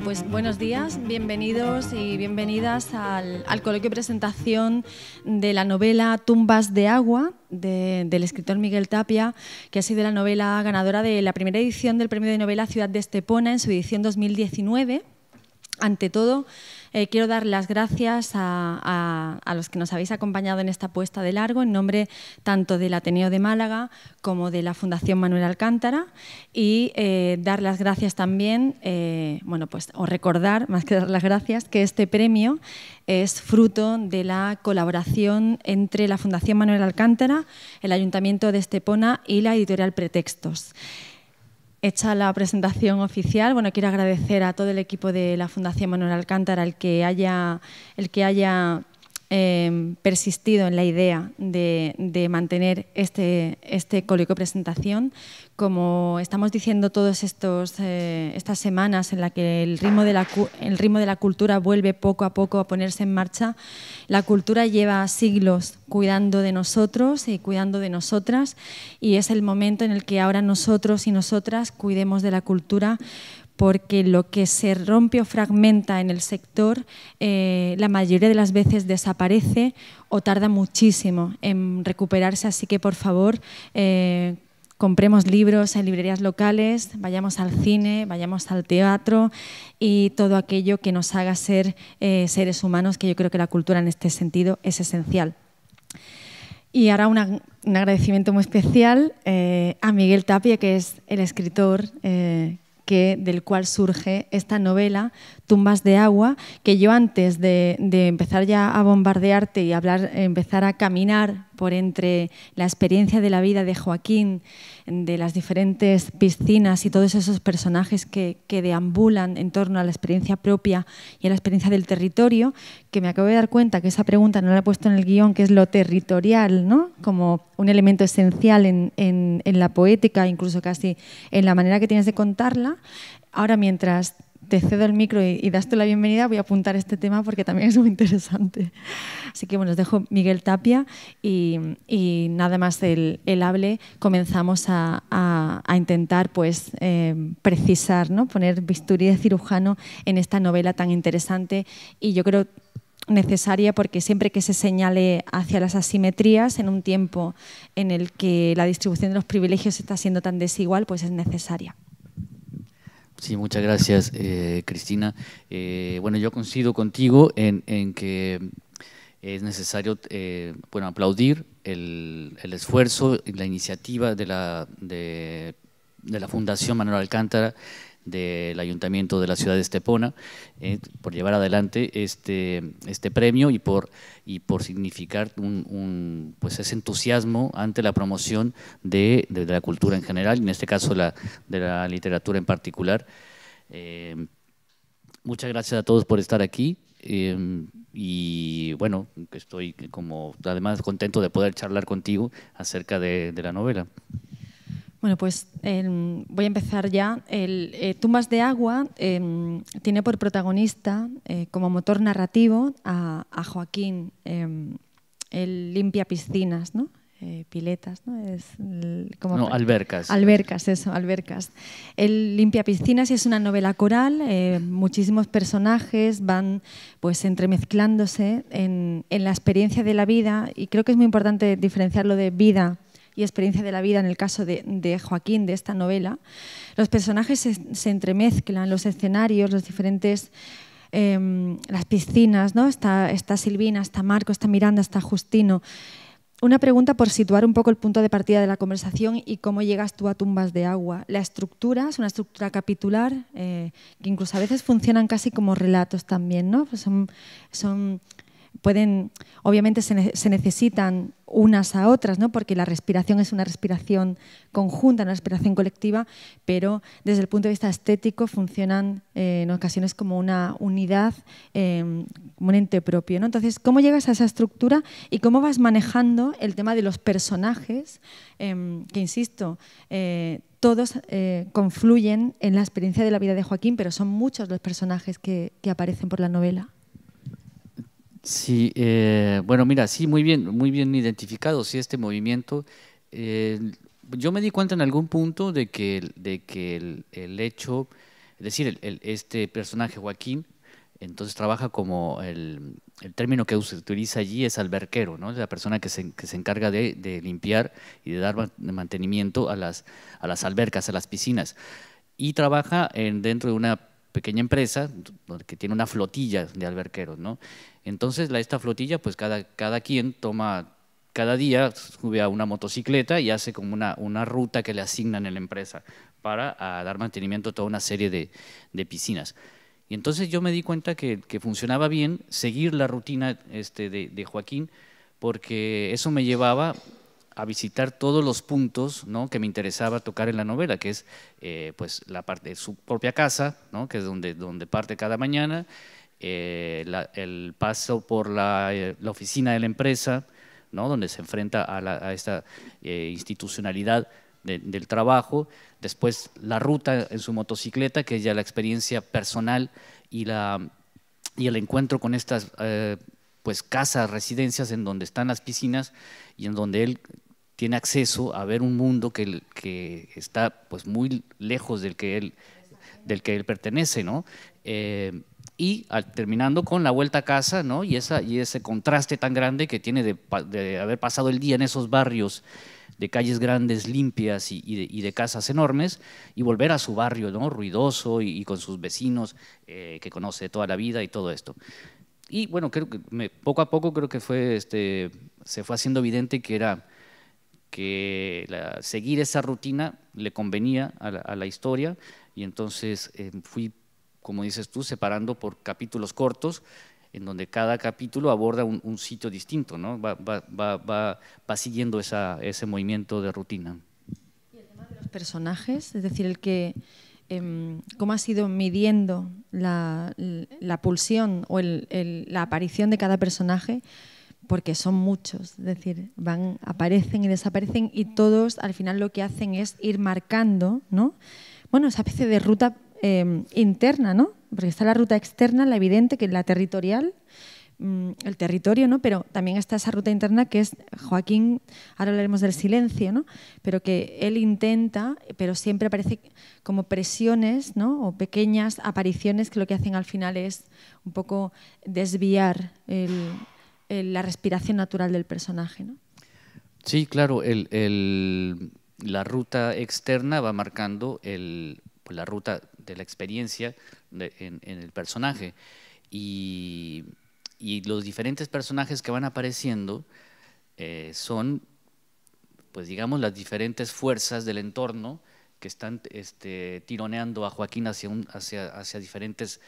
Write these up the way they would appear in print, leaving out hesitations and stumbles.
Pues buenos días, bienvenidos y bienvenidas al coloquio de presentación de la novela Tumbas de agua del escritor Miguel Tapia, que ha sido la novela ganadora de la primera edición del Premio de Novela Ciudad de Estepona en su edición 2019. Ante todo, quiero dar las gracias a los que nos habéis acompañado en esta puesta de largo, en nombre tanto del Ateneo de Málaga como de la Fundación Manuel Alcántara, y dar las gracias también, o recordar, más que dar las gracias, que este premio es fruto de la colaboración entre la Fundación Manuel Alcántara, el Ayuntamiento de Estepona y la editorial Pretextos. Hecha la presentación oficial, quiero agradecer a todo el equipo de la Fundación Manuel Alcántara el que haya persistido en la idea de mantener este coloquio de presentación. Como estamos diciendo todas estas semanas en la que el ritmo de la cultura vuelve poco a poco a ponerse en marcha, la cultura lleva siglos cuidando de nosotros y cuidando de nosotras, y es el momento en el que ahora nosotros y nosotras cuidemos de la cultura, porque lo que se rompe o fragmenta en el sector la mayoría de las veces desaparece o tarda muchísimo en recuperarse. Así que, por favor, compremos libros en librerías locales, vayamos al cine, vayamos al teatro y todo aquello que nos haga ser seres humanos, que yo creo que la cultura en este sentido es esencial. Y ahora un agradecimiento muy especial a Miguel Tapia, que es el escritor del cual surge esta novela, Tumbas de agua, que yo antes de empezar ya a bombardearte y empezar a caminar por entre la experiencia de la vida de Joaquín, de las diferentes piscinas y todos esos personajes que deambulan en torno a la experiencia propia y a la experiencia del territorio, que me acabo de dar cuenta que esa pregunta no la he puesto en el guión, que es lo territorial, ¿no? Como un elemento esencial en la poética, incluso casi en la manera que tienes de contarla. Ahora, mientras te cedo el micro y das tú la bienvenida, voy a apuntar este tema porque también es muy interesante. Así que os dejo Miguel Tapia y nada más el hable, comenzamos a intentar precisar, ¿no? Poner bisturí de cirujano en esta novela tan interesante y yo creo necesaria, porque siempre que se señale hacia las asimetrías en un tiempo en el que la distribución de los privilegios está siendo tan desigual, pues es necesaria. Sí, muchas gracias, Cristina. Yo coincido contigo en que es necesario aplaudir el esfuerzo y la iniciativa de la Fundación Manuel Alcántara, del Ayuntamiento de la ciudad de Estepona, por llevar adelante este premio y por significar ese entusiasmo ante la promoción de la cultura en general, y en este caso de la literatura en particular. Muchas gracias a todos por estar aquí. Y bueno, estoy además contento de poder charlar contigo acerca de la novela. Bueno, pues voy a empezar ya. Tumbas de agua tiene por protagonista, como motor narrativo, a Joaquín. Él limpia piscinas, ¿no? Piletas, ¿no? Albercas. Albercas. Él limpia piscinas y es una novela coral. Muchísimos personajes van entremezclándose en la experiencia de la vida, y creo que es muy importante diferenciarlo de vida y experiencia de la vida en el caso de Joaquín, de esta novela. Los personajes se entremezclan, los escenarios, los diferentes, las piscinas, ¿no? Está Silvina, está Marco, está Miranda, está Justino. Una pregunta por situar un poco el punto de partida de la conversación y cómo llegas tú a Tumbas de agua. La estructura es una estructura capitular, que incluso a veces funcionan casi como relatos también, ¿no? Pues obviamente se necesitan unas a otras, ¿no? Porque la respiración es una respiración conjunta, una respiración colectiva, pero desde el punto de vista estético funcionan en ocasiones como una unidad, como un ente propio, ¿no? Entonces, ¿cómo llegas a esa estructura y cómo vas manejando el tema de los personajes, que insisto, todos confluyen en la experiencia de la vida de Joaquín, pero son muchos los personajes que aparecen por la novela? Sí, mira, sí, muy bien identificado, sí, este movimiento. Yo me di cuenta en algún punto de que el hecho Es decir, este personaje, Joaquín, entonces trabaja como el término que se utiliza allí es alberquero, ¿no? Es la persona que se encarga de limpiar y de dar mantenimiento a las albercas, a las piscinas. Y trabaja dentro de una pequeña empresa que tiene una flotilla de alberqueros, ¿no? Entonces, esta flotilla, pues cada quien toma, cada día sube a una motocicleta y hace como una ruta que le asignan en la empresa para dar mantenimiento a toda una serie de piscinas. Y entonces yo me di cuenta que funcionaba bien seguir la rutina de Joaquín, porque eso me llevaba a visitar todos los puntos, ¿no?, que me interesaba tocar en la novela, que es pues la parte de su propia casa, ¿no?, que es donde parte cada mañana, el paso por la oficina de la empresa, ¿no?, donde se enfrenta a esta institucionalidad del trabajo, después la ruta en su motocicleta, que es ya la experiencia personal y el encuentro con estas pues casas, residencias en donde están las piscinas y en donde él tiene acceso a ver un mundo que está pues muy lejos del que él pertenece, ¿no? Y terminando con la vuelta a casa, ¿no?, y ese contraste tan grande que tiene de haber pasado el día en esos barrios de calles grandes, limpias y de casas enormes, y volver a su barrio, ¿no?, ruidoso y con sus vecinos que conoce toda la vida y todo esto. Y bueno, creo que poco a poco creo que se fue haciendo evidente que seguir esa rutina le convenía a la historia, y entonces fui, como dices tú, separando por capítulos cortos, en donde cada capítulo aborda un sitio distinto, ¿no? Va siguiendo ese movimiento de rutina. ¿Y el tema de los personajes? Es decir, cómo has ido midiendo la pulsión o la aparición de cada personaje, porque son muchos, es decir, aparecen y desaparecen, y todos al final lo que hacen es ir marcando, ¿no?, bueno, esa especie de ruta interna, ¿no? Porque está la ruta externa, la evidente, que es la territorial, el territorio, ¿no?, pero también está esa ruta interna que es Joaquín, ahora hablaremos del silencio, ¿no?, pero que él intenta, pero siempre aparece como presiones, ¿no?, o pequeñas apariciones que lo que hacen al final es un poco desviar la respiración natural del personaje, ¿no? Sí, claro, la ruta externa va marcando pues la ruta de la experiencia en el personaje, y los diferentes personajes que van apareciendo son, pues digamos, las diferentes fuerzas del entorno que están tironeando a Joaquín hacia diferentes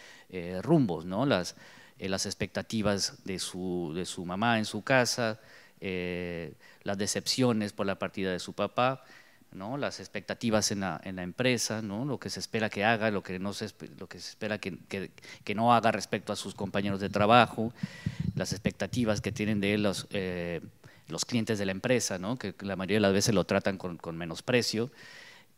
rumbos, ¿no? Las expectativas de su mamá en su casa, las decepciones por la partida de su papá, ¿no?, las expectativas en la empresa, ¿no?, lo que se espera que haga, lo que se espera que no haga respecto a sus compañeros de trabajo, las expectativas que tienen de él los clientes de la empresa, ¿no?, que la mayoría de las veces lo tratan con menosprecio.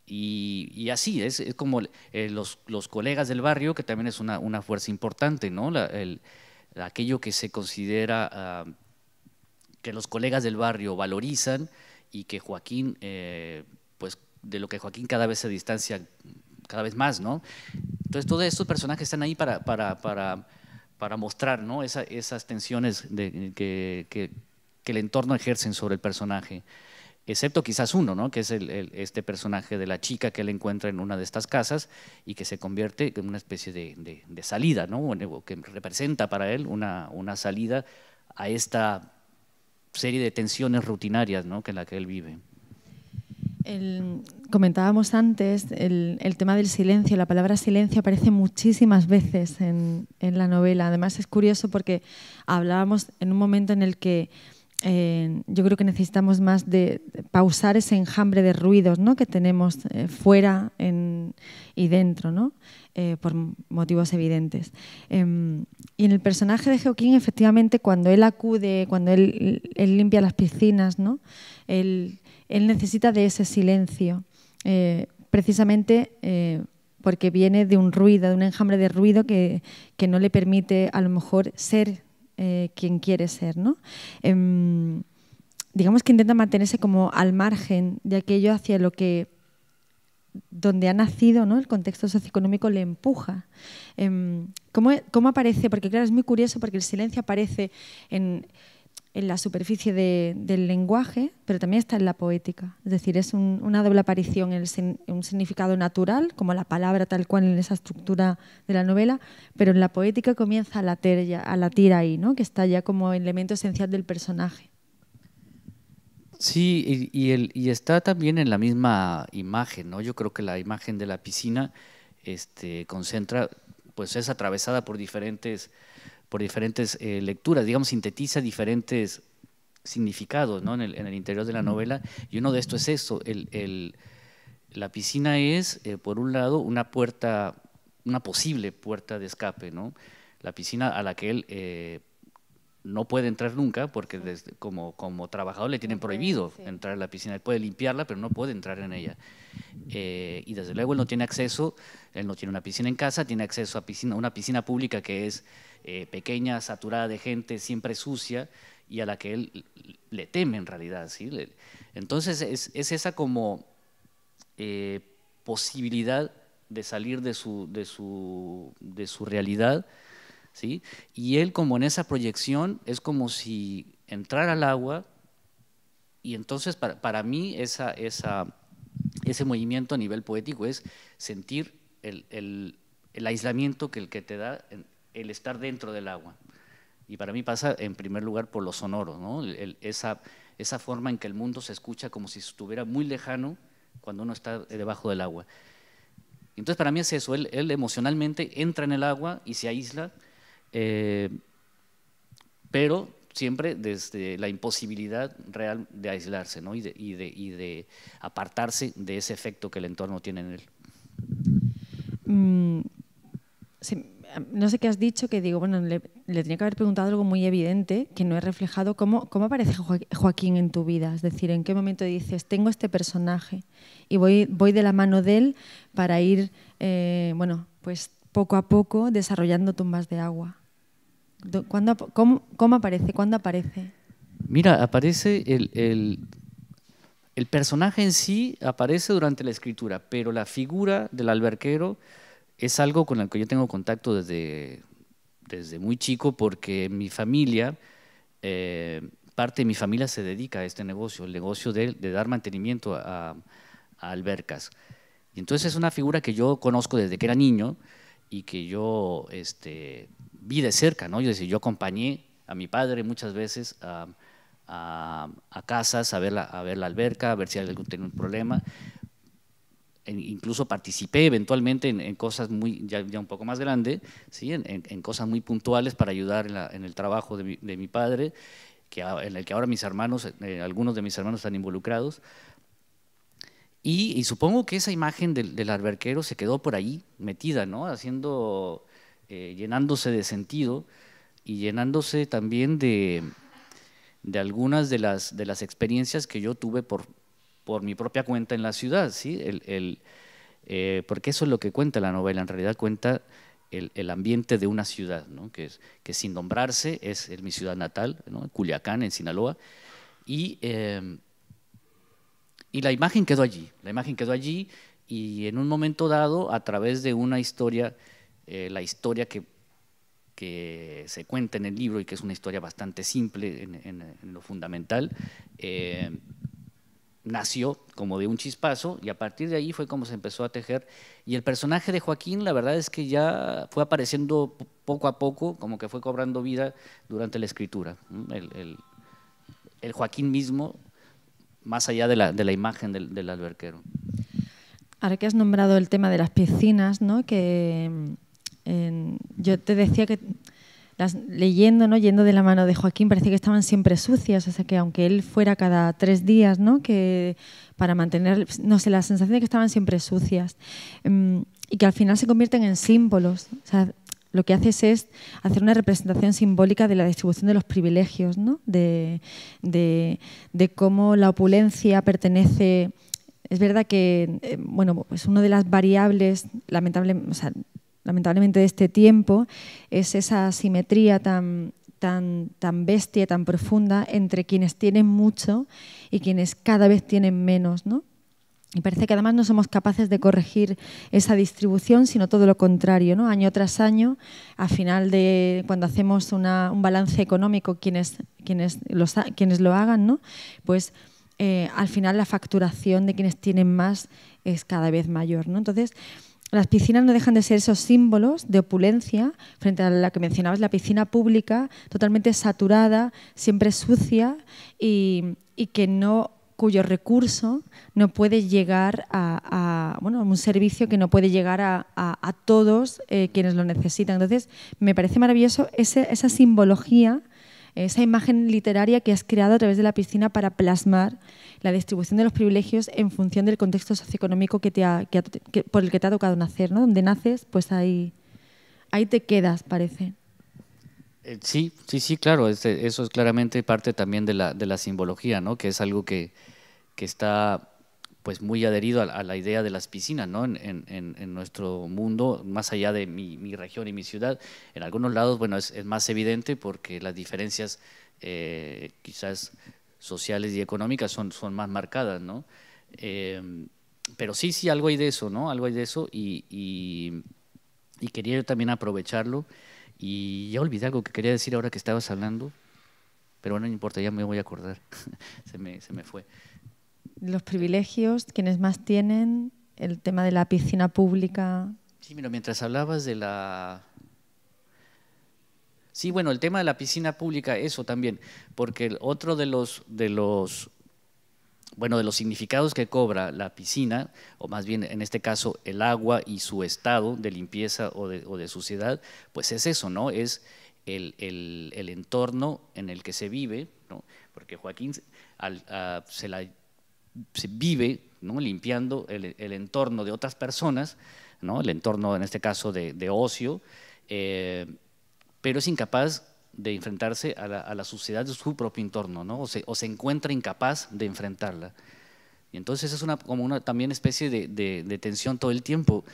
Y así es como los colegas del barrio, que también es una fuerza importante, ¿no?, aquello que se considera que los colegas del barrio valorizan, y que Joaquín, pues de lo que Joaquín cada vez se distancia cada vez más, ¿no? Entonces todos estos personajes están ahí para mostrar, ¿no?, esas tensiones que el entorno ejercen sobre el personaje, excepto quizás uno, ¿no?, que es este personaje de la chica que él encuentra en una de estas casas y que se convierte en una especie de salida, ¿no?, que representa para él una salida a esta serie de tensiones rutinarias, ¿no?, en la que él vive. Comentábamos antes el tema del silencio. La palabra silencio aparece muchísimas veces en la novela. Además es curioso porque hablábamos en un momento en el que yo creo que necesitamos más de pausar ese enjambre de ruidos, ¿no?, que tenemos fuera y dentro, ¿no?, por motivos evidentes. Y en el personaje de Joaquín, efectivamente, cuando él acude, cuando él limpia las piscinas, ¿no?, él necesita de ese silencio, precisamente porque viene de un ruido, de un enjambre de ruido que no le permite a lo mejor ser quien quiere ser, ¿no? Digamos que intenta mantenerse como al margen de aquello hacia lo que donde ha nacido, ¿no? El contexto socioeconómico le empuja. ¿Cómo aparece? Porque claro, es muy curioso porque el silencio aparece en la superficie del lenguaje, pero también está en la poética. Es decir, es una doble aparición, un significado natural, como la palabra tal cual en esa estructura de la novela, pero en la poética comienza a latir ahí, ¿no? Que está ya como elemento esencial del personaje. Sí, y está también en la misma imagen, ¿no? Yo creo que la imagen de la piscina concentra, pues es atravesada por diferentes lecturas, digamos, sintetiza diferentes significados, ¿no? en el interior de la novela, y uno de estos es eso, la piscina es, por un lado, una posible puerta de escape, ¿no? La piscina a la que él no puede entrar nunca porque como trabajador le tienen prohibido entrar a la piscina. Él puede limpiarla, pero no puede entrar en ella. Y desde luego él no tiene acceso, él no tiene una piscina en casa, tiene acceso a una piscina pública que es pequeña, saturada de gente, siempre sucia, y a la que él le teme en realidad, ¿sí? Entonces es esa como posibilidad de salir de su realidad, ¿sí? Y él, como en esa proyección, es como si entrara al agua, y entonces para mí ese movimiento a nivel poético es sentir el aislamiento que te da el estar dentro del agua. Y para mí pasa en primer lugar por lo sonoro, ¿no? Esa forma en que el mundo se escucha como si estuviera muy lejano cuando uno está debajo del agua. Entonces para mí es eso, él emocionalmente entra en el agua y se aísla, pero siempre desde la imposibilidad real de aislarse, ¿no? y de apartarse de ese efecto que el entorno tiene en él. Sí, no sé qué has dicho, que digo, bueno, le tenía que haber preguntado algo muy evidente, que no he reflejado. ¿Cómo aparece Joaquín en tu vida? Es decir, ¿en qué momento dices, tengo este personaje y voy de la mano de él para ir, bueno, pues poco a poco desarrollando tumbas de agua? ¿Cómo aparece? ¿Cuándo aparece? Mira, aparece el personaje en sí aparece durante la escritura, pero la figura del alberquero es algo con el que yo tengo contacto desde muy chico, porque mi familia, parte de mi familia se dedica a este negocio, el negocio de dar mantenimiento a albercas. Y entonces es una figura que yo conozco desde que era niño y que yo vi de cerca, ¿no? Yo acompañé a mi padre muchas veces a casas a ver la alberca, a ver si alguien tenía un problema. Incluso participé eventualmente en cosas ya un poco más grandes, ¿sí? en cosas muy puntuales para ayudar en el trabajo de mi padre, en el que ahora mis hermanos, algunos de mis hermanos están involucrados. Y supongo que esa imagen del alberquero se quedó por ahí metida, ¿no? Llenándose de sentido y llenándose también de algunas de las experiencias que yo tuve por mi propia cuenta en la ciudad, ¿sí? Porque eso es lo que cuenta la novela, en realidad cuenta el ambiente de una ciudad, ¿no? que sin nombrarse es mi ciudad natal, ¿no? Culiacán, en Sinaloa, y la imagen quedó allí, y en un momento dado, a través de una historia, la historia que se cuenta en el libro, y que es una historia bastante simple en lo fundamental, nació como de un chispazo, y a partir de ahí fue como se empezó a tejer. Y el personaje de Joaquín, la verdad es que ya fue apareciendo poco a poco, como que fue cobrando vida durante la escritura. El Joaquín mismo, más allá de la imagen del alberquero. Ahora que has nombrado el tema de las piscinas, ¿no? Que yo te decía que leyendo, ¿no? Yendo de la mano de Joaquín, parecía que estaban siempre sucias, o sea que aunque él fuera cada 3 días, ¿no? Que para mantener, no sé, la sensación de que estaban siempre sucias, y que al final se convierten en símbolos. O sea, lo que haces es hacer una representación simbólica de la distribución de los privilegios, ¿no? De cómo la opulencia pertenece. Es verdad que, bueno, pues una de las variables, lamentablemente de este tiempo, es esa asimetría tan bestia, tan profunda entre quienes tienen mucho y quienes cada vez tienen menos, ¿no? Y parece que además no somos capaces de corregir esa distribución, sino todo lo contrario, ¿no? Año tras año, al final de cuando hacemos un balance económico, quienes lo hagan, ¿no? Pues al final la facturación de quienes tienen más es cada vez mayor, ¿no? Entonces, las piscinas no dejan de ser esos símbolos de opulencia frente a la que mencionabas, la piscina pública, totalmente saturada, siempre sucia y cuyo recurso no puede llegar bueno, un servicio que no puede llegar a todos quienes lo necesitan. Entonces, me parece maravilloso esa simbología, esa imagen literaria que has creado a través de la piscina para plasmar la distribución de los privilegios en función del contexto socioeconómico por el que te ha tocado nacer, ¿no? Donde naces, pues ahí te quedas, parece. Sí, claro, eso es claramente parte también de la simbología, ¿no? Que es algo que está pues muy adherido a la idea de las piscinas, ¿no? En nuestro mundo, más allá de mi región y mi ciudad. En algunos lados, bueno, es más evidente porque las diferencias quizás sociales y económicas son más marcadas, ¿no? Pero sí, algo hay de eso, ¿no? Algo hay de eso y quería yo también aprovecharlo. Y ya olvidé algo que quería decir ahora que estabas hablando, pero bueno, no importa, ya me voy a acordar. se me fue. Los privilegios, quienes más tienen, el tema de la piscina pública. Sí, mira, mientras hablabas de la… Sí, bueno, el tema de la piscina pública, eso también, porque otro de los significados que cobra la piscina, o más bien en este caso el agua y su estado de limpieza o de suciedad, pues es eso, ¿no? Es el entorno en el que se vive, ¿no? Porque Joaquín se vive, ¿no? Limpiando el entorno de otras personas, ¿no? El entorno en este caso de ocio, pero es incapaz de enfrentarse a la suciedad de su propio entorno, ¿no? O se encuentra incapaz de enfrentarla. Y entonces es como una también especie de tensión todo el tiempo,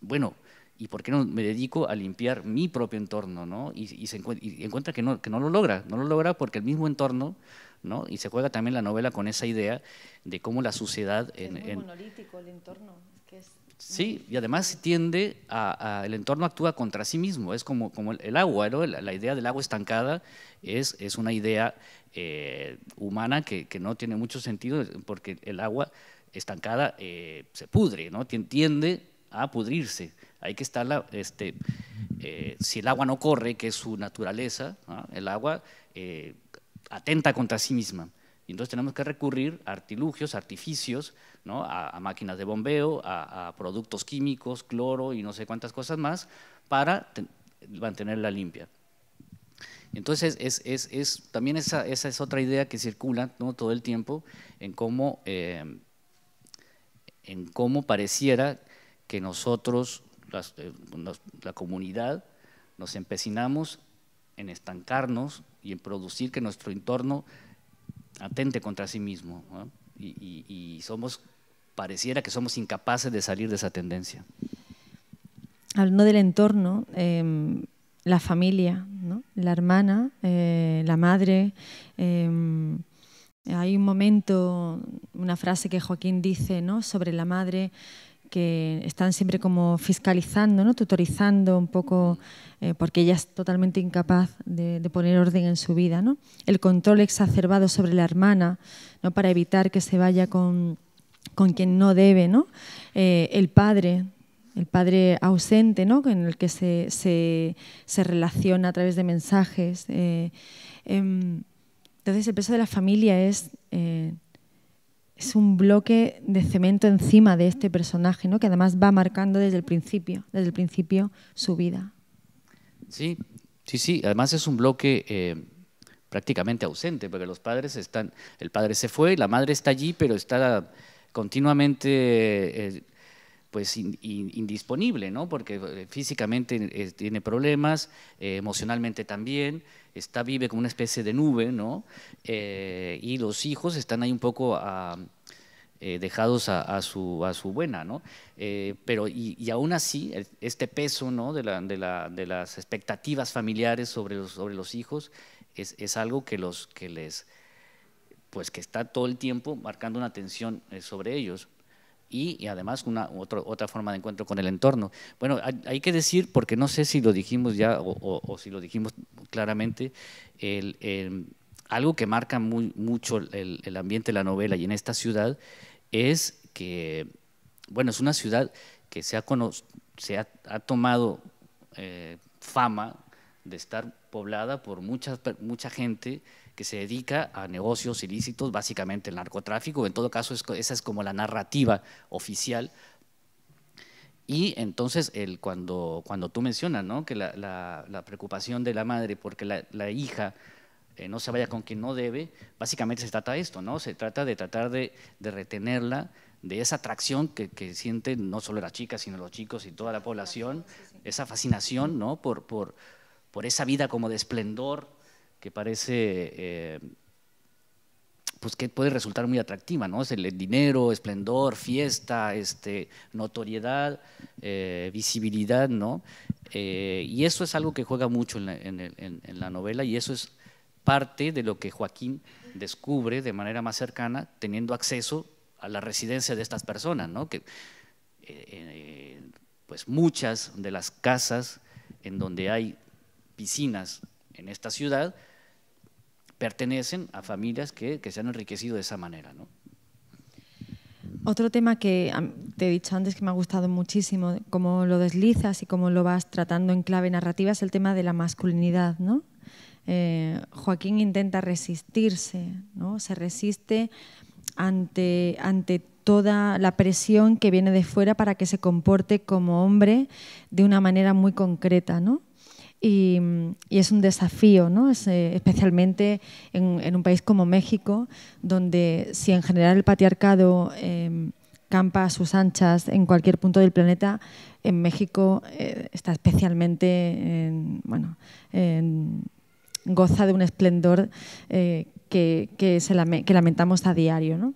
bueno, ¿y por qué no me dedico a limpiar mi propio entorno, ¿no? Y encuentra que no lo logra porque el mismo entorno, ¿no? Y se juega también la novela con esa idea de cómo la sociedad… Es muy monolítico el entorno. Sí, y además tiende el entorno actúa contra sí mismo, es como el agua, ¿no? La idea del agua estancada es una idea humana que no tiene mucho sentido porque el agua estancada se pudre, ¿no? Tiende a pudrirse. Hay que estarla, si el agua no corre, que es su naturaleza, ¿no? El agua atenta contra sí misma. Y entonces tenemos que recurrir a artilugios, artificios, ¿no? a máquinas de bombeo, a productos químicos, cloro y no sé cuántas cosas más, para mantenerla limpia. Entonces, también esa es otra idea que circula, ¿no? Todo el tiempo en cómo pareciera que nosotros, la comunidad, nos empecinamos en estancarnos y en producir que nuestro entorno atente contra sí mismo, ¿no? Y pareciera que somos incapaces de salir de esa tendencia. Hablando del entorno, la familia, ¿no? La hermana, la madre. Hay un momento, una frase que Joaquín dice, ¿no? Sobre la madre, que están siempre como fiscalizando, ¿no? Tutorizando un poco, porque ella es totalmente incapaz de poner orden en su vida, ¿no? El control exacerbado sobre la hermana, ¿no? Para evitar que se vaya con quien no debe, ¿no? El padre ausente, ¿no? En el que se relaciona a través de mensajes. Entonces, el peso de la familia es un bloque de cemento encima de este personaje, ¿no? Que además va marcando desde el principio su vida. Sí. Además es un bloque prácticamente ausente, porque los padres están… El padre se fue, la madre está allí, pero está continuamente… pues indisponible, ¿no? Porque físicamente tiene problemas, emocionalmente también, vive como una especie de nube, ¿no? Y los hijos están ahí un poco dejados a su buena, ¿no? Pero y aún así, este peso, ¿no? de las expectativas familiares sobre los hijos es algo que les pues que está todo el tiempo marcando una tensión sobre ellos. Y además otra forma de encuentro con el entorno. Bueno, hay que decir, porque no sé si lo dijimos ya o si lo dijimos claramente, algo que marca mucho el ambiente de la novela y en esta ciudad es que, bueno, es una ciudad que ha tomado fama de estar poblada por mucha gente que se dedica a negocios ilícitos, básicamente el narcotráfico. En todo caso, esa es como la narrativa oficial. Y entonces, cuando tú mencionas, ¿no?, que la preocupación de la madre porque la hija no se vaya con quien no debe, básicamente se trata de esto, ¿no? Se trata de tratar de retenerla, de esa atracción que sienten no solo las chicas, sino los chicos y toda la población, esa fascinación, ¿no?, por esa vida como de esplendor que parece, pues que puede resultar muy atractiva, ¿no? Es el dinero, esplendor, fiesta, notoriedad, visibilidad, ¿no? Y eso es algo que juega mucho en la novela, y eso es parte de lo que Joaquín descubre de manera más cercana, teniendo acceso a la residencia de estas personas, ¿no? Que, pues muchas de las casas en donde hay piscinas en esta ciudad pertenecen a familias que se han enriquecido de esa manera, ¿no? Otro tema que te he dicho antes que me ha gustado muchísimo, cómo lo deslizas y cómo lo vas tratando en clave narrativa, es el tema de la masculinidad, ¿no? Joaquín intenta resistirse, ¿no? Se resiste ante toda la presión que viene de fuera para que se comporte como hombre de una manera muy concreta, ¿no? Y es un desafío, ¿no? Especialmente en un país como México, donde si en general el patriarcado campa a sus anchas en cualquier punto del planeta, en México está especialmente, goza de un esplendor que lamentamos a diario, ¿no?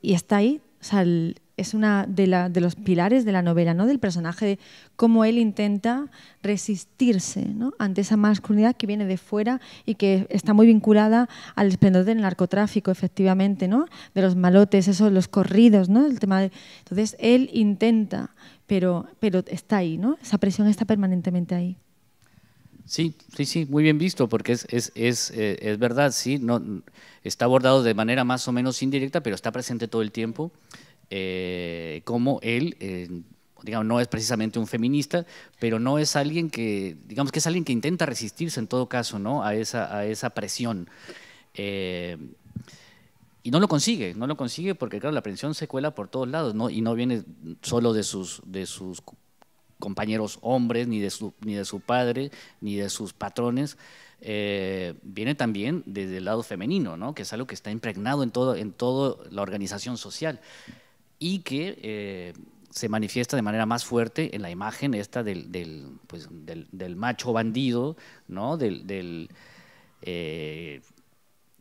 Y está ahí, o sea, es una de los pilares de la novela, ¿no? Del personaje, de cómo él intenta resistirse, ¿no?, ante esa masculinidad que viene de fuera y que está muy vinculada al esplendor del narcotráfico, efectivamente, ¿no?, de los malotes, esos, los corridos, ¿no?, el tema de... Entonces él intenta, pero está ahí, ¿no? Esa presión está permanentemente ahí. Sí, muy bien visto, porque es verdad, sí, no, está abordado de manera más o menos indirecta, pero está presente todo el tiempo. Como él, digamos, no es precisamente un feminista, pero no es alguien que, digamos que es alguien que intenta resistirse en todo caso, ¿no?, a esa presión. Y no lo consigue porque, claro, la presión se cuela por todos lados, ¿no? Y no viene solo de sus compañeros hombres, ni de su padre, ni de sus patrones. Viene también desde el lado femenino, ¿no?, que es algo que está impregnado en toda la organización social y que se manifiesta de manera más fuerte en la imagen esta del macho bandido, ¿no?,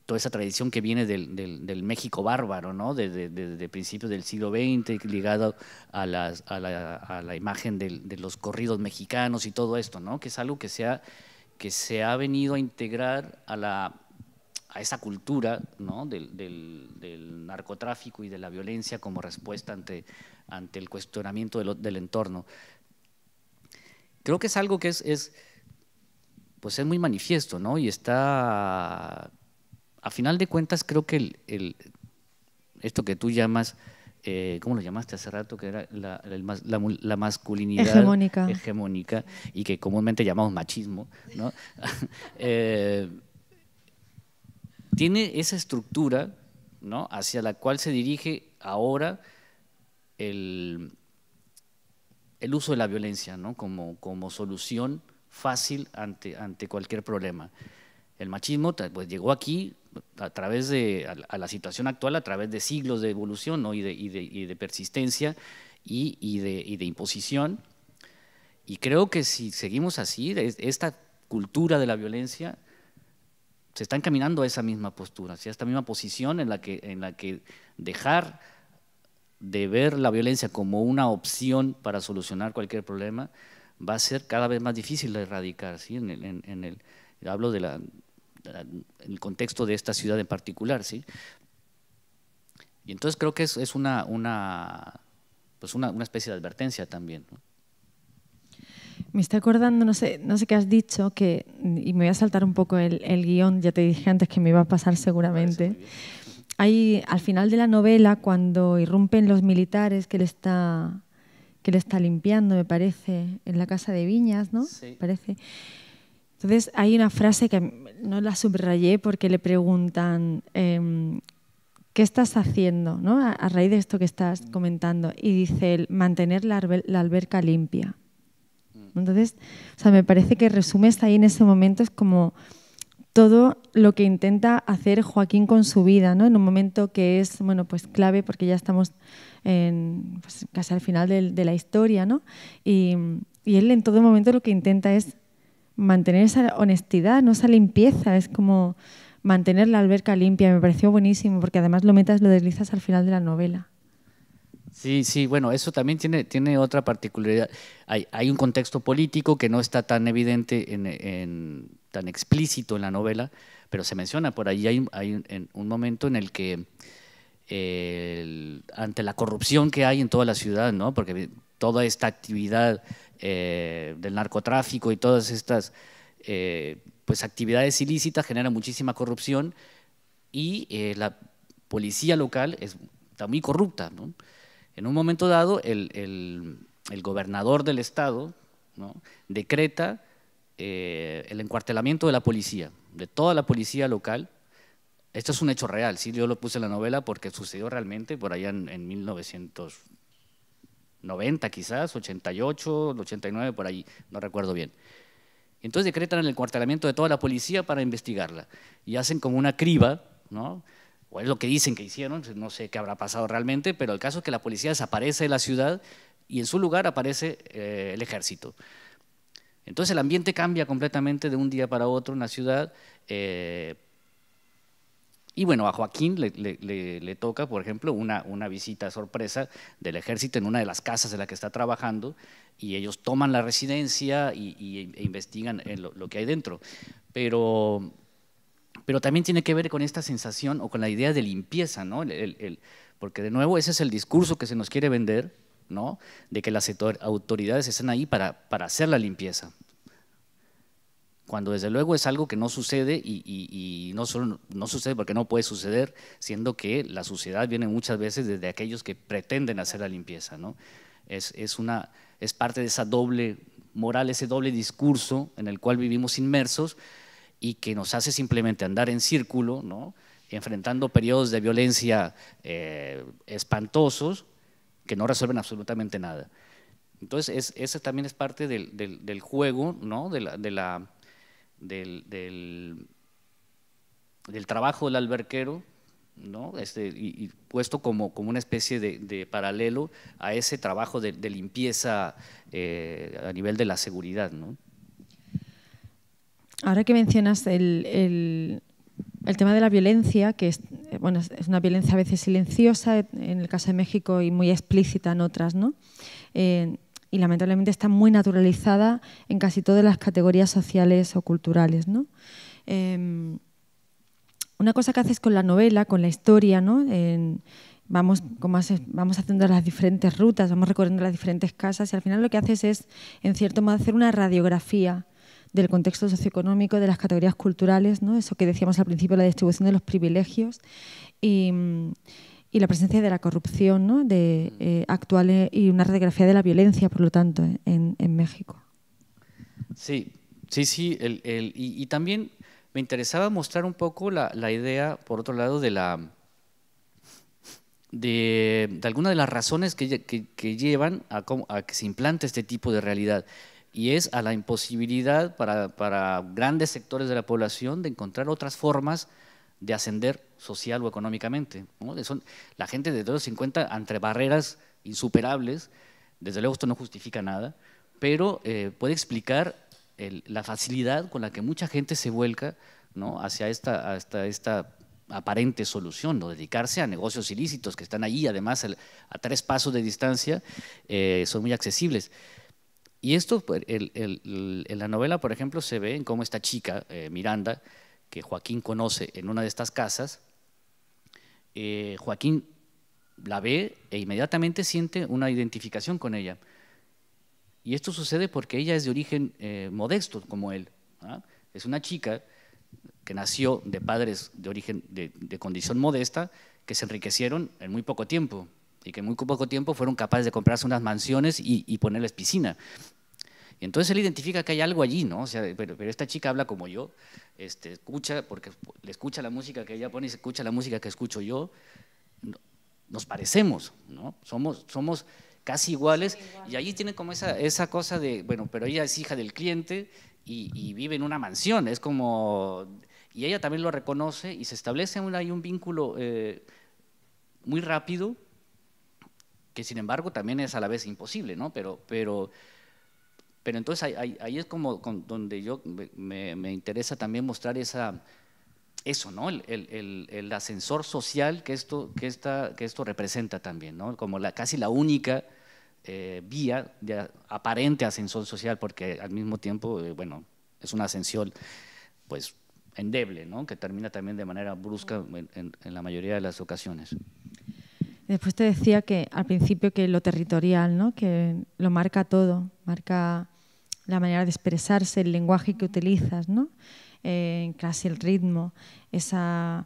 toda esa tradición que viene del México bárbaro, ¿no?, de principios del siglo XX, ligado a la imagen de los corridos mexicanos y todo esto, ¿no?, que es algo que se ha venido a integrar a esa cultura, ¿no?, del narcotráfico y de la violencia como respuesta ante el cuestionamiento del entorno. Creo que es algo que es muy manifiesto, ¿no?, y está, a final de cuentas, creo que esto que tú llamas, ¿cómo lo llamaste hace rato? Que era la masculinidad hegemónica, y que comúnmente llamamos machismo, ¿no? Tiene esa estructura, ¿no?, hacia la cual se dirige ahora el uso de la violencia, ¿no?, como solución fácil ante cualquier problema. El machismo pues llegó aquí a la situación actual a través de siglos de evolución, ¿no?, y de persistencia y de imposición. Y creo que si seguimos así, esta cultura de la violencia se está encaminando a esa misma postura, a esta misma posición en la que dejar de ver la violencia como una opción para solucionar cualquier problema va a ser cada vez más difícil de erradicar, ¿sí? Hablo de el contexto de esta ciudad en particular, ¿sí? Y entonces creo que es pues una especie de advertencia también, ¿no? Me estoy acordando, no sé qué has dicho, y me voy a saltar un poco el guión, ya te dije antes que me iba a pasar seguramente. Hay, al final de la novela, cuando irrumpen los militares que le está limpiando, me parece, en la casa de Viñas, ¿no? Sí. Parece. Entonces hay una frase que no la subrayé porque le preguntan ¿qué estás haciendo, ¿no? A raíz de esto que estás comentando? Y dice él, mantener la alberca limpia. Entonces, o sea, me parece que resumes ahí en ese momento, es como todo lo que intenta hacer Joaquín con su vida, ¿no? En un momento que es, bueno, pues clave porque ya estamos pues, casi al final de la historia, ¿no? Y él en todo momento lo que intenta es mantener esa honestidad, ¿no? Esa limpieza, es como mantener la alberca limpia. Me pareció buenísimo porque además lo deslizas al final de la novela. Sí, sí, bueno, eso también tiene otra particularidad. Hay un contexto político que no está tan evidente, tan explícito en la novela, pero se menciona por ahí. Hay un momento en el que, ante la corrupción que hay en toda la ciudad, ¿no? Porque toda esta actividad del narcotráfico y todas estas pues actividades ilícitas generan muchísima corrupción y la policía local está muy corrupta, ¿no? En un momento dado, el gobernador del estado, ¿no?, decreta el encuartelamiento de la policía, de toda la policía local. Esto es un hecho real, ¿sí? Yo lo puse en la novela porque sucedió realmente por allá en 1990 quizás, 88, 89, por ahí, no recuerdo bien. Entonces decretan el encuartelamiento de toda la policía para investigarla y hacen como una criba, ¿no? O es lo que dicen que hicieron, no sé qué habrá pasado realmente, pero el caso es que la policía desaparece de la ciudad y en su lugar aparece el ejército. Entonces el ambiente cambia completamente de un día para otro en la ciudad. Y bueno, a Joaquín le toca, por ejemplo, una visita sorpresa del ejército en una de las casas en la que está trabajando y ellos toman la residencia e investigan lo que hay dentro. Pero también tiene que ver con esta sensación o con la idea de limpieza, ¿no? Porque de nuevo ese es el discurso que se nos quiere vender, ¿no? De que las autoridades están ahí para hacer la limpieza. Cuando desde luego es algo que no sucede y no solo no sucede porque no puede suceder, siendo que la suciedad viene muchas veces desde aquellos que pretenden hacer la limpieza, ¿no? Es parte de esa doble moral, ese doble discurso en el cual vivimos inmersos y que nos hace simplemente andar en círculo, ¿no?, enfrentando periodos de violencia espantosos que no resuelven absolutamente nada. Entonces, ese también es parte del juego, ¿no?, del trabajo del alberquero, ¿no?, y puesto como una especie de paralelo a ese trabajo de limpieza a nivel de la seguridad, ¿no? Ahora que mencionas el tema de la violencia, que es una violencia a veces silenciosa, en el caso de México, y muy explícita en otras, ¿no? Y lamentablemente está muy naturalizada en casi todas las categorías sociales o culturales, ¿no? Una cosa que haces con la novela, con la historia, ¿no? Vamos haciendo las diferentes rutas, vamos recorriendo las diferentes casas y al final lo que haces es, en cierto modo, hacer una radiografía del contexto socioeconómico, de las categorías culturales, ¿no? Eso que decíamos al principio, la distribución de los privilegios y la presencia de la corrupción, ¿no?, actual y una radiografía de la violencia, por lo tanto, en México. Sí, y también me interesaba mostrar un poco la idea, por otro lado, de algunas de las razones que llevan a que se implante este tipo de realidad. Y es a la imposibilidad para grandes sectores de la población de encontrar otras formas de ascender social o económicamente, ¿no? La gente desde los 50 entre barreras insuperables, desde luego esto no justifica nada, pero puede explicar la facilidad con la que mucha gente se vuelca, ¿no?, hacia esta aparente solución, ¿no?, dedicarse a negocios ilícitos que están allí, además a 3 pasos de distancia, son muy accesibles. Y esto, en la novela, por ejemplo, se ve en cómo esta chica, Miranda, que Joaquín conoce en una de estas casas, Joaquín la ve e inmediatamente siente una identificación con ella. Y esto sucede porque ella es de origen modesto, como él, ¿ah? Es una chica que nació de padres de origen de condición modesta, que se enriquecieron en muy poco tiempo, y que en muy poco tiempo fueron capaces de comprarse unas mansiones y ponerles piscina. Y entonces él identifica que hay algo allí, ¿no? O sea, pero esta chica habla como yo, escucha, porque le escucha la música que ella pone y se escucha la música que escucho yo. Nos parecemos, ¿no? Somos casi iguales, y allí tiene como esa cosa de, bueno, pero ella es hija del cliente y vive en una mansión, es como… Y ella también lo reconoce y se establece ahí un vínculo muy rápido, que sin embargo también es a la vez imposible, ¿no? Pero entonces ahí es como donde yo me interesa también mostrar eso, ¿no? El ascensor social que esto representa también, ¿no? Como casi la única vía de aparente ascensor social, porque al mismo tiempo, bueno, es una ascensión, pues, endeble, ¿no? Que termina también de manera brusca en la mayoría de las ocasiones. Después te decía que al principio que lo territorial, ¿no? Que lo marca todo, marca la manera de expresarse, el lenguaje que utilizas, ¿no? Casi el ritmo, esa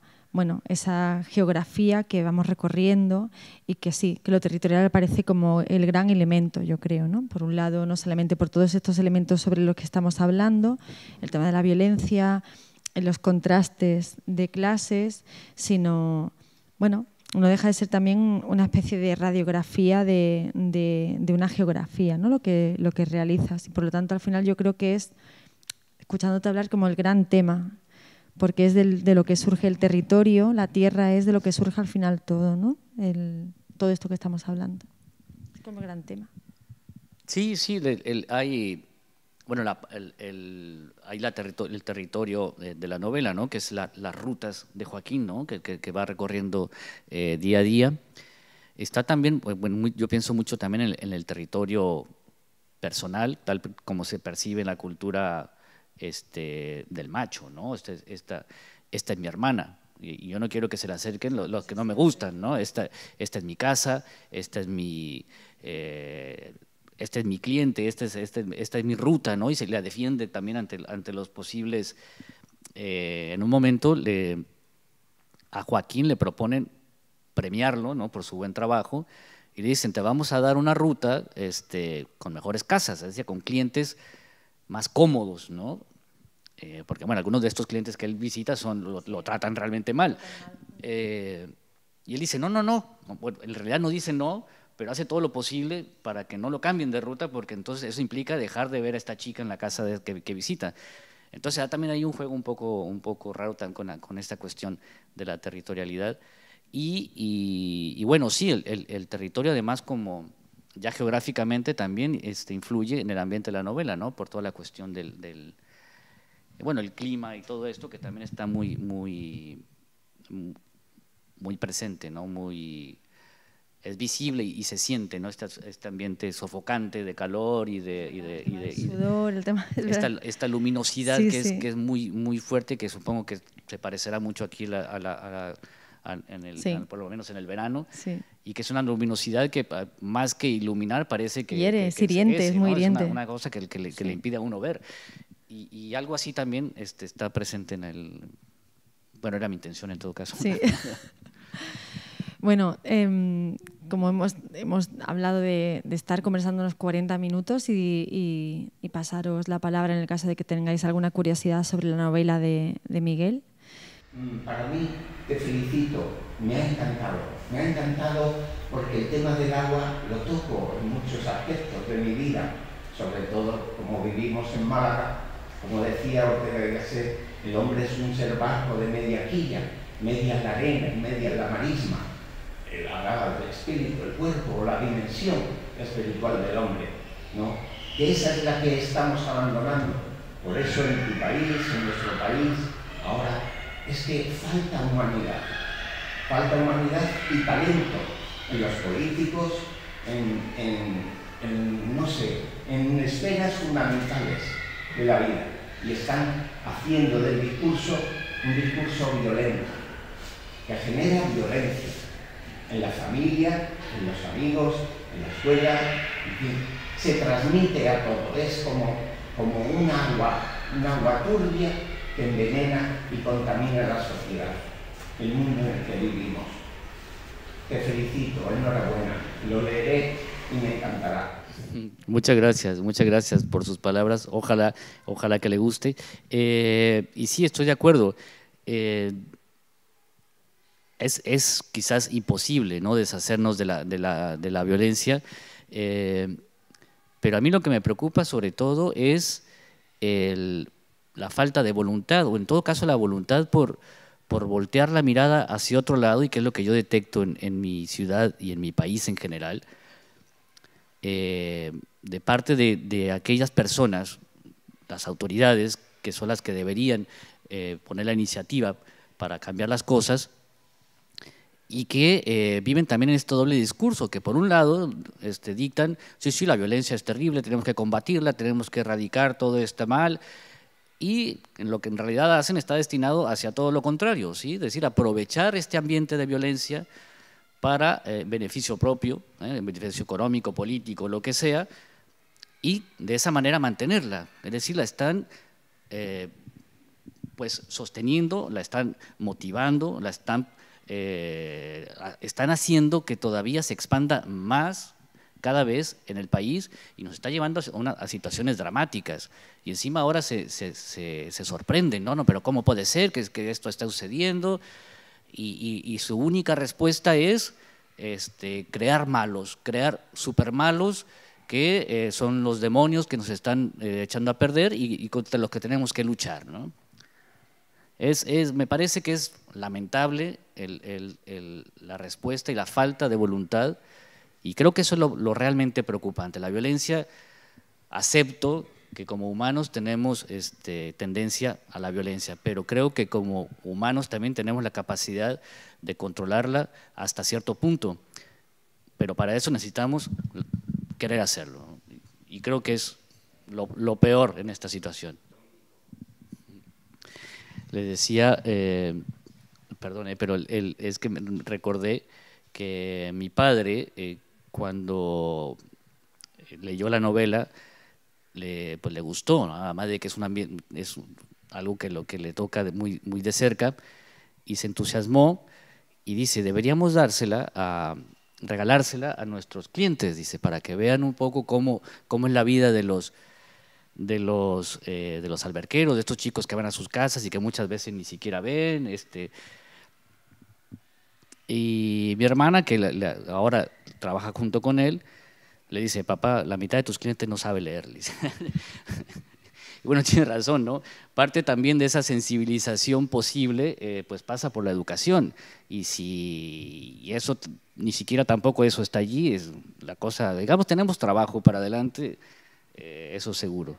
geografía que vamos recorriendo, y que sí, que lo territorial aparece como el gran elemento, yo creo, ¿no? Por un lado, no solamente por todos estos elementos sobre los que estamos hablando, el tema de la violencia, los contrastes de clases, sino, bueno, no deja de ser también una especie de radiografía de una geografía, ¿no? Lo que realizas. Y por lo tanto, al final yo creo que es, escuchándote hablar, como el gran tema, porque es de lo que surge el territorio, la tierra es de lo que surge al final todo, ¿no? Todo esto que estamos hablando. Es como el gran tema. Sí, hay… Bueno, hay el territorio de la novela, ¿no? Que es las rutas de Joaquín, ¿no? Que va recorriendo día a día. Está también, bueno, yo pienso mucho también en el territorio personal, tal como se percibe en la cultura del macho, ¿no? Esta es mi hermana, y yo no quiero que se le acerquen los que no me gustan, ¿no? Esta es mi casa, este es mi cliente, esta es mi ruta, ¿no? Y se la defiende también ante los posibles… en un momento a Joaquín le proponen premiarlo, ¿no? Por su buen trabajo, y le dicen, te vamos a dar una ruta con mejores casas, es decir, con clientes más cómodos, ¿no? Porque, bueno, algunos de estos clientes que él visita lo tratan realmente mal. Y él dice, no. Bueno, en realidad no dice no, pero hace todo lo posible para que no lo cambien de ruta, porque entonces eso implica dejar de ver a esta chica en la casa que visita. Entonces también hay un juego un poco raro con esta cuestión de la territorialidad. Y bueno, sí, el territorio además, como ya geográficamente también influye en el ambiente de la novela, ¿no? Por toda la cuestión bueno, el clima y todo esto, que también está muy presente, ¿no? Es visible y se siente, ¿no? Este ambiente sofocante de calor y de sudor, el tema esta luminosidad, sí, que es muy fuerte, que supongo que se parecerá mucho aquí por lo menos en el verano, sí. Y que es una luminosidad que más que iluminar parece que es hiriente, es muy hiriente. Es una cosa que le impide a uno ver. Y algo así también está presente bueno, era mi intención en todo caso. Sí. Bueno, como hemos hablado de estar conversando unos 40 minutos y pasaros la palabra en el caso de que tengáis alguna curiosidad sobre la novela de Miguel. Para mí, te felicito, me ha encantado porque el tema del agua lo toco en muchos aspectos de mi vida, sobre todo como vivimos en Málaga, como decía Ortega y Gasset, el hombre es un ser vasco de media quilla, media en la arena y media en la marisma. Él hablaba del espíritu, el cuerpo o la dimensión espiritual del hombre, ¿no? Que esa es la que estamos abandonando. Por eso en tu país, en nuestro país, ahora es que falta humanidad y talento en los políticos, no sé, en esferas fundamentales de la vida, y están haciendo del discurso un discurso violento, que genera violencia en la familia, en los amigos, en la escuela, en fin, se transmite a todo. Es como un agua turbia que envenena y contamina la sociedad, el mundo en el que vivimos. Te felicito, enhorabuena, lo leeré y me encantará. Muchas gracias por sus palabras, ojalá que le guste. Y sí, estoy de acuerdo. Es quizás imposible, ¿no?, deshacernos de la violencia, pero a mí lo que me preocupa sobre todo es la falta de voluntad, o en todo caso la voluntad por voltear la mirada hacia otro lado, y que es lo que yo detecto en mi ciudad y en mi país en general, de parte de aquellas personas, las autoridades, que son las que deberían poner la iniciativa para cambiar las cosas, y que viven también en este doble discurso, que por un lado dictan, sí, la violencia es terrible, tenemos que combatirla, tenemos que erradicar todo este mal, y lo que en realidad hacen está destinado hacia todo lo contrario, ¿sí? Es decir, aprovechar este ambiente de violencia para beneficio propio, beneficio económico, político, lo que sea, y de esa manera mantenerla. Es decir, la están pues sosteniendo, la están motivando, la están haciendo que todavía se expanda más cada vez en el país, y nos está llevando a situaciones dramáticas. Y encima ahora se sorprenden, ¿no? Pero ¿cómo puede ser que esto está sucediendo? Y su única respuesta es crear malos, crear supermalos, que son los demonios que nos están echando a perder y contra los que tenemos que luchar, ¿no? Me parece que es lamentable la respuesta y la falta de voluntad, y creo que eso es lo realmente preocupante. La violencia, acepto que como humanos tenemos tendencia a la violencia, pero creo que como humanos también tenemos la capacidad de controlarla hasta cierto punto, pero para eso necesitamos querer hacerlo, ¿no? Y creo que es lo peor en esta situación. Le decía, perdone, pero es que me recordé que mi padre, cuando leyó la novela, pues le gustó, ¿no? Además de que es algo que le toca muy de cerca, y se entusiasmó y dice, deberíamos regalársela a nuestros clientes, dice, para que vean un poco cómo es la vida de los alberqueros, de estos chicos que van a sus casas y que muchas veces ni siquiera ven. Y mi hermana, que ahora trabaja junto con él, le dice, papá, la mitad de tus clientes no sabe leer. Le dice. Y bueno, tiene razón, ¿no? Parte también de esa sensibilización posible, pues pasa por la educación. Y eso, ni siquiera tampoco eso está allí, es la cosa, digamos, tenemos trabajo para adelante, eso seguro.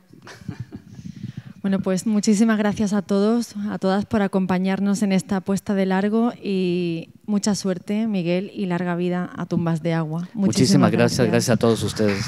Bueno, pues muchísimas gracias a todos, a todas, por acompañarnos en esta puesta de largo, y mucha suerte, Miguel, y larga vida a Tumbas de Agua. Muchísimas gracias a todos ustedes.